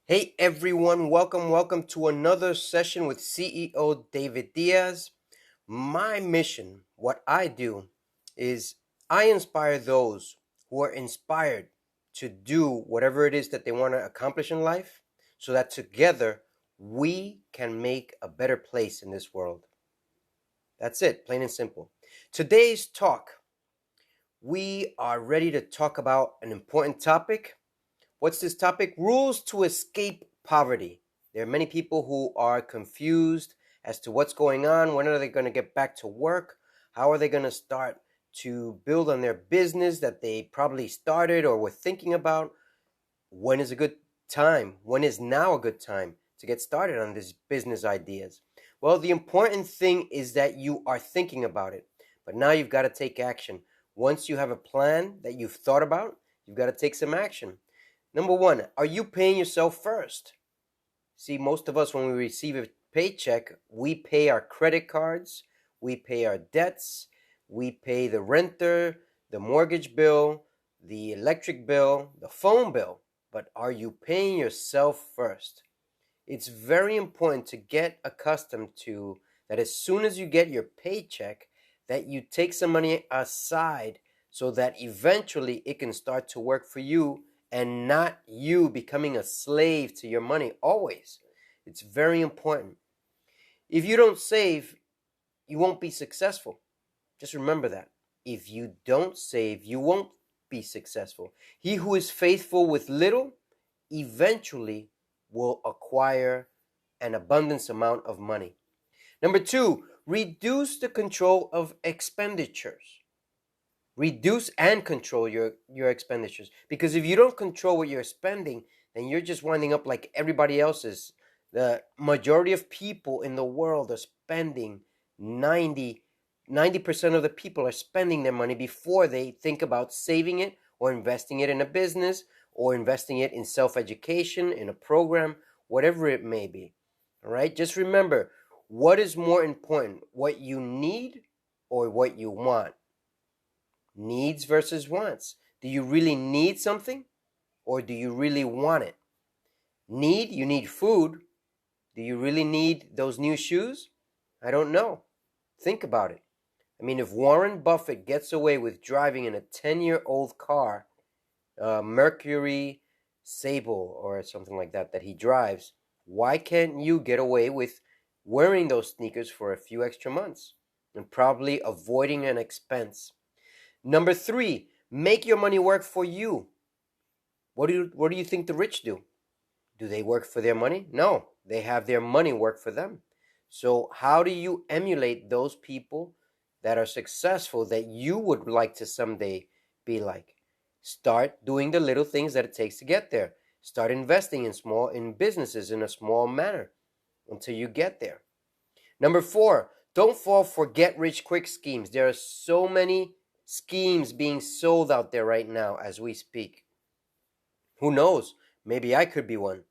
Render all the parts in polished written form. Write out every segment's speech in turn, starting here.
Hey everyone, welcome to another session with CEO David Diaz. My mission, what I do, is I inspire those who are inspired to do whatever it is that they want to accomplish in life so that together we can make a better place in this world. That's it, plain and simple. Today's talk, we are ready to talk about an important topic. What's this topic? Rules to escape poverty. There are many people who are confused as to what's going on. When are they going to get back to work? How are they going to start to build on their business that they probably started or were thinking about? When is a good time? When is now a good time to get started on these business ideas? Well, the important thing is that you are thinking about it, but now you've got to take action. Once you have a plan that you've thought about, you've got to take some action. Number one, are you paying yourself first? See, most of us, when we receive a paycheck, we pay our credit cards, we pay our debts, we pay the renter, the mortgage bill, the electric bill, the phone bill. But are you paying yourself first? It's very important to get accustomed to that as soon as you get your paycheck, that you take some money aside so that eventually it can start to work for you and not you becoming a slave to your money always. It's very important. If you don't save, you won't be successful. Just remember that. If you don't save, you won't be successful. He who is faithful with little eventually will acquire an abundance amount of money. Number two, reduce the control of expenditures. Reduce and control your expenditures. Because if you don't control what you're spending, then you're just winding up like everybody else is. The majority of people in the world are spending 90% of the people are spending their money before they think about saving it or investing it in a business or investing it in self-education, in a program, whatever it may be. All right? Just remember, what is more important, what you need or what you want? Needs versus wants. Do you really need something or do you really want it? Need, you need food. Do you really need those new shoes? I don't know. Think about it. I mean, if Warren Buffett gets away with driving in a 10-year-old car, Mercury Sable or something like that he drives, why can't you get away with wearing those sneakers for a few extra months and probably avoiding an expense? Number three, make your money work for you. What do you think the rich do? Do they work for their money? No, they have their money work for them. So how do you emulate those people that are successful that you would like to someday be like? Start doing the little things that it takes to get there. Start investing in businesses in a small manner until you get there. Number four, don't fall for get rich quick schemes. There are so many schemes being sold out there right now as we speak. Who knows? Maybe I could be one.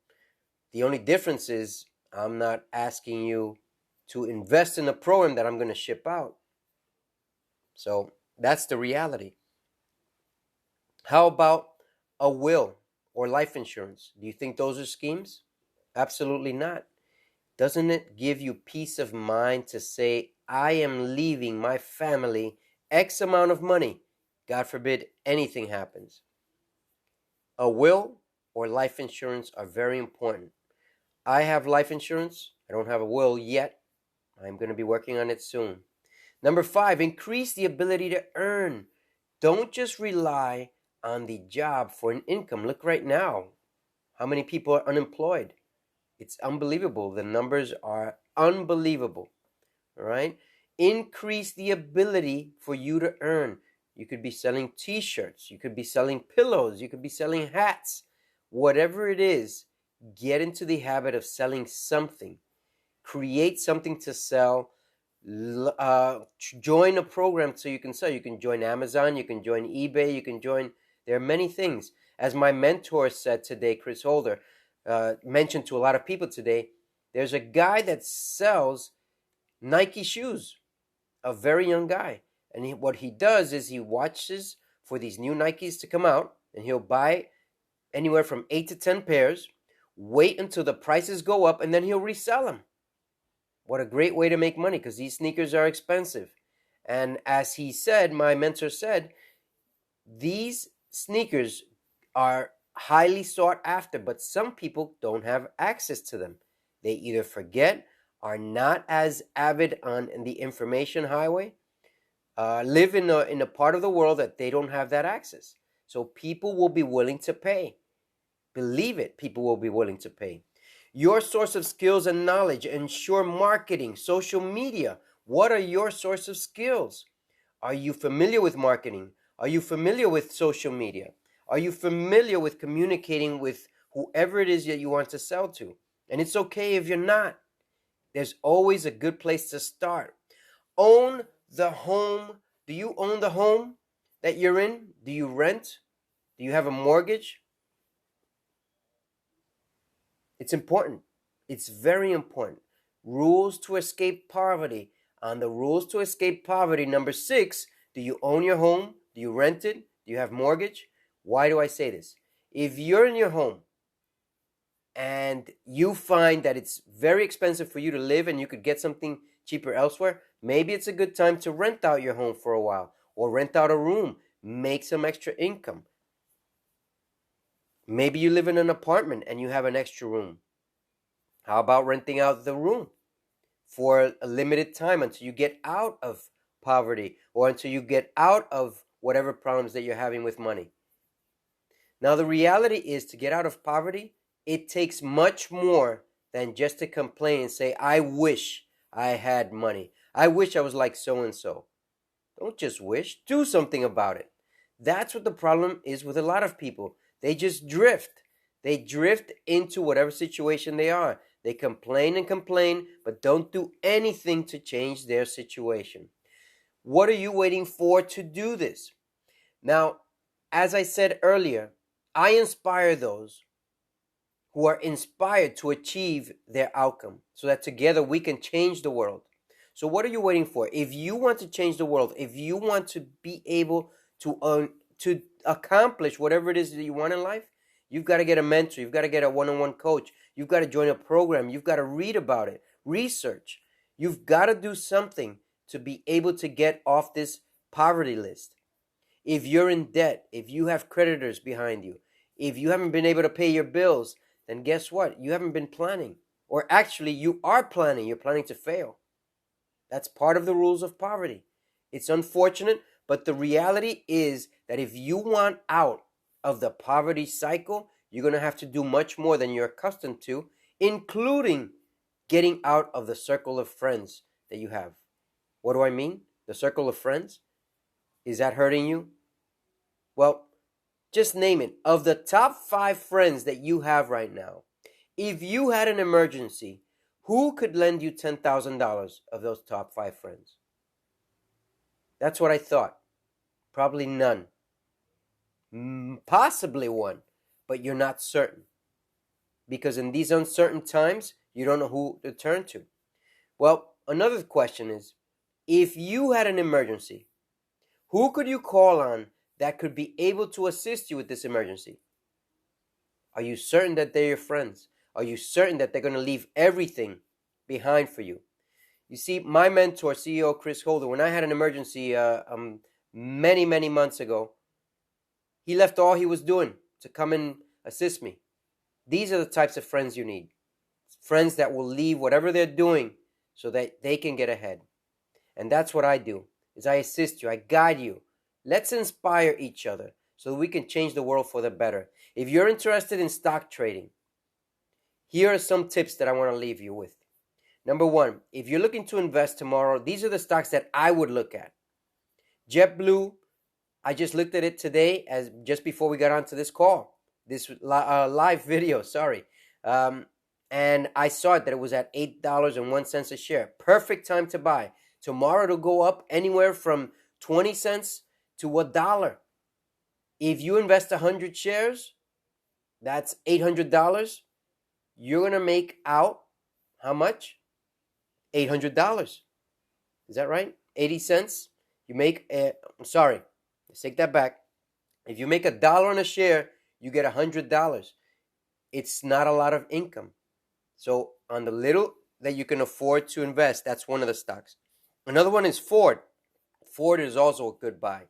The only difference is I'm not asking you to invest in a program that I'm going to ship out. So that's the reality. How about a will or life insurance? Do you think those are schemes? Absolutely not. Doesn't it give you peace of mind to say, I am leaving my family X amount of money? God forbid anything happens. A will or life insurance are very important. I have life insurance. I don't have a will yet. I'm going to be working on it soon. Number five, increase the ability to earn. Don't just rely on the job for an income. Look right now. How many people are unemployed? It's unbelievable. The numbers are unbelievable. All right? Increase the ability for you to earn. You could be selling t-shirts. You could be selling pillows. You could be selling hats. Whatever it is, get into the habit of selling something. Create something to sell. Join a program so you can sell. You can join Amazon. You can join eBay. You can join. There are many things. As my mentor said today, Chris Holder, mentioned to a lot of people today, there's a guy that sells Nike shoes, a very young guy. And what he does is he watches for these new Nikes to come out, and he'll buy anywhere from 8 to 10 pairs. wait until the prices go up, and then he'll resell them. What a great way to make money, because these sneakers are expensive. And as he said, my mentor said, these sneakers are highly sought after, but some people don't have access to them. They either forget, are not as avid on the information highway, live in a part of the world that they don't have that access. So people will be willing to pay. Believe it, people will be willing to pay. Your source of skills and knowledge, ensure marketing, social media. What are your source of skills? Are you familiar with marketing? Are you familiar with social media? Are you familiar with communicating with whoever it is that you want to sell to? And it's okay if you're not. There's always a good place to start. Own the home. Do you own the home that you're in? Do you rent? Do you have a mortgage? It's important. It's very important. Rules to escape poverty. On the rules to escape poverty, number 6, do you own your home? Do you rent it? Do you have mortgage? Why do I say this? If you're in your home and you find that it's very expensive for you to live and you could get something cheaper elsewhere, maybe it's a good time to rent out your home for a while, or rent out a room, make some extra income. Maybe you live in an apartment and you have an extra room. How about renting out the room for a limited time until you get out of poverty, or until you get out of whatever problems that you're having with money? Now, the reality is, to get out of poverty, it takes much more than just to complain and say, I wish I had money. I wish I was like so-and-so. Don't just wish. Do something about it. That's what the problem is with a lot of people. They just drift. They drift into whatever situation they are. They complain and complain, but don't do anything to change their situation. What are you waiting for to do this? Now, as I said earlier, I inspire those who are inspired to achieve their outcome, so that together we can change the world. So what are you waiting for? If you want to change the world, if you want to be able to accomplish whatever it is that you want in life, you've got to get a mentor. You've got to get a one-on-one coach. You've got to join a program. You've got to read about it, research. You've got to do something to be able to get off this poverty list. If you're in debt, if you have creditors behind you, if you haven't been able to pay your bills, then guess what? You haven't been planning. Or actually, you are planning. You're planning to fail. That's part of the rules of poverty. It's unfortunate, but the reality is that if you want out of the poverty cycle, you're going to have to do much more than you're accustomed to, including getting out of the circle of friends that you have. What do I mean? The circle of friends? Is that hurting you? Well, just name it. Of the top 5 friends that you have right now, if you had an emergency, who could lend you $10,000 of those top 5 friends? That's what I thought. Probably none. Possibly one, but you're not certain. Because in these uncertain times, you don't know who to turn to. Well, another question is, if you had an emergency, who could you call on that could be able to assist you with this emergency? Are you certain that they're your friends? Are you certain that they're going to leave everything behind for you? You see, my mentor, CEO Chris Holder, when I had an emergency many, many months ago, he left all he was doing to come and assist me. These are the types of friends you need. Friends that will leave whatever they're doing so that they can get ahead. And that's what I do, is I assist you, I guide you. Let's inspire each other so that we can change the world for the better. If you're interested in stock trading, here are some tips that I want to leave you with. Number 1, if you're looking to invest tomorrow, these are the stocks that I would look at. JetBlue, I just looked at it today, as just before we got onto this call, this live video, sorry. And I saw that it was at $8.01 a share. Perfect time to buy. Tomorrow it'll go up anywhere from 20 cents to $1. If you invest 100 shares, that's $800. You're going to make out how much? $800. Is that right? 80 cents. You make, sorry, let's take that back. If you make $1 on a share, you get $100. it's not a lot of income. So on the little that you can afford to invest, that's one of the stocks. Another one is Ford. Ford is also a good buy.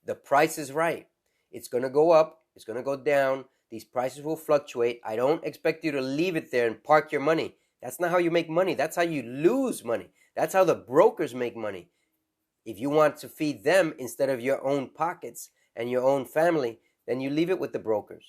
The price is right. It's going to go up. It's going to go down. These prices will fluctuate. I don't expect you to leave it there and park your money. That's not how you make money. That's how you lose money. That's how the brokers make money. If you want to feed them instead of your own pockets and your own family, then you leave it with the brokers.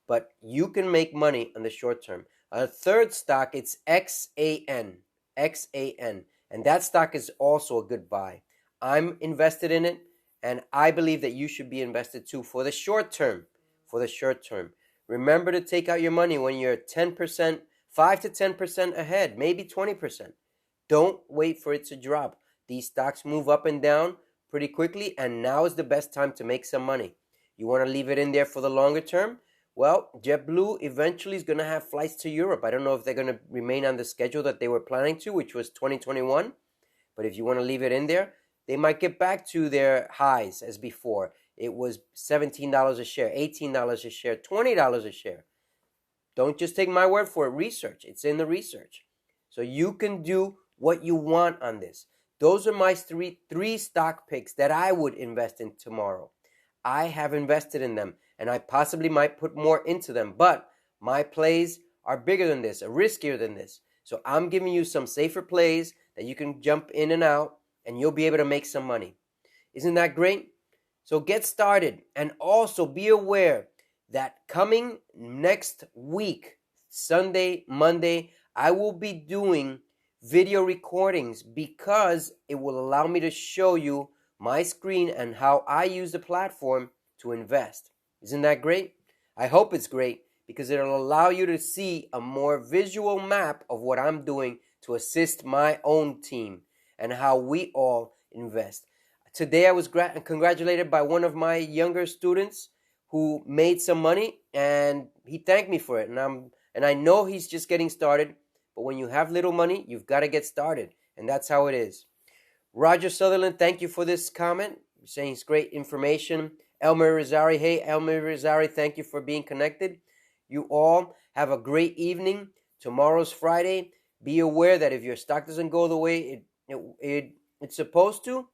But you can make money on the short term. A third stock, it's XAN. XAN. And that stock is also a good buy. I'm invested in it, and I believe that you should be invested too for the short term. For the short term. Remember to take out your money when you're 10%, 5 to 10% ahead, maybe 20%. Don't wait for it to drop. These stocks move up and down pretty quickly, and now is the best time to make some money. You want to leave it in there for the longer term? Well, JetBlue eventually is going to have flights to Europe. I don't know if they're going to remain on the schedule that they were planning to, which was 2021. But if you want to leave it in there, they might get back to their highs as before. It was $17 a share, $18 a share, $20 a share. Don't just take my word for it. Research. It's in the research. So you can do what you want on this. Those are my three stock picks that I would invest in tomorrow. I have invested in them, and I possibly might put more into them, but my plays are bigger than this, or riskier than this. So I'm giving you some safer plays that you can jump in and out, and you'll be able to make some money. Isn't that great? So get started, and also be aware that coming next week, Sunday, Monday, I will be doing video recordings because it will allow me to show you my screen and how I use the platform to invest. Isn't that great? I hope it's great because it'll allow you to see a more visual map of what I'm doing to assist my own team and how we all invest. Today I was congratulated by one of my younger students who made some money, and he thanked me for it. And I know he's just getting started, but when you have little money, you've got to get started, and that's how it is. Roger Sutherland, thank you for this comment. You're saying it's great information. Elmer Rizari, hey, Elmer Rizari, thank you for being connected. You all have a great evening. Tomorrow's Friday. Be aware that if your stock doesn't go the way it's supposed to,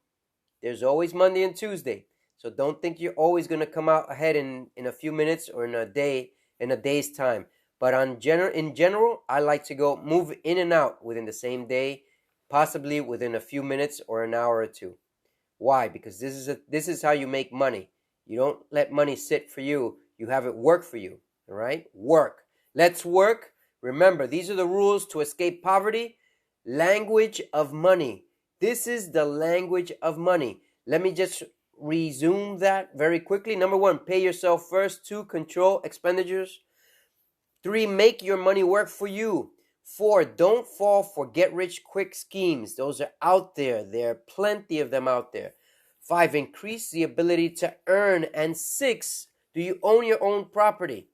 there's always Monday and Tuesday. So don't think you're always going to come out ahead in a few minutes or in a day's time. But in general, I like to go move in and out within the same day, possibly within a few minutes or an hour or two. Why? Because this is how you make money. You don't let money sit for you. You have it work for you. All right? Work. Let's work. Remember, these are the rules to escape poverty. Language of money. This is the language of money. Let me just resume that very quickly. Number 1, pay yourself first. 2, control expenditures. 3, make your money work for you. 4, don't fall for get-rich-quick schemes. Those are out there. There are plenty of them out there. 5, increase the ability to earn. And 6, do you own your own property?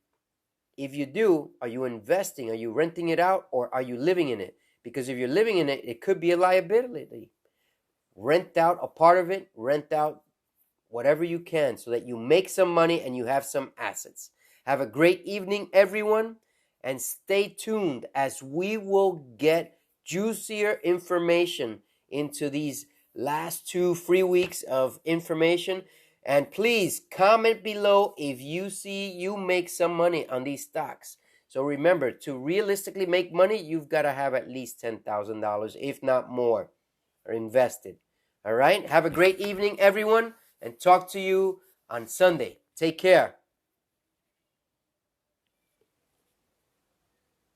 If you do, are you investing? Are you renting it out, or are you living in it? Because if you're living in it, it could be a liability. Rent out a part of it. Rent out whatever you can so that you make some money and you have some assets. Have a great evening, everyone, and stay tuned as we will get juicier information into these last 2 free weeks of information. And please comment below if you see you make some money on these stocks. So remember, to realistically make money, you've got to have at least $10,000, if not more, invested. All right? Have a great evening, everyone, and talk to you on Sunday. Take care.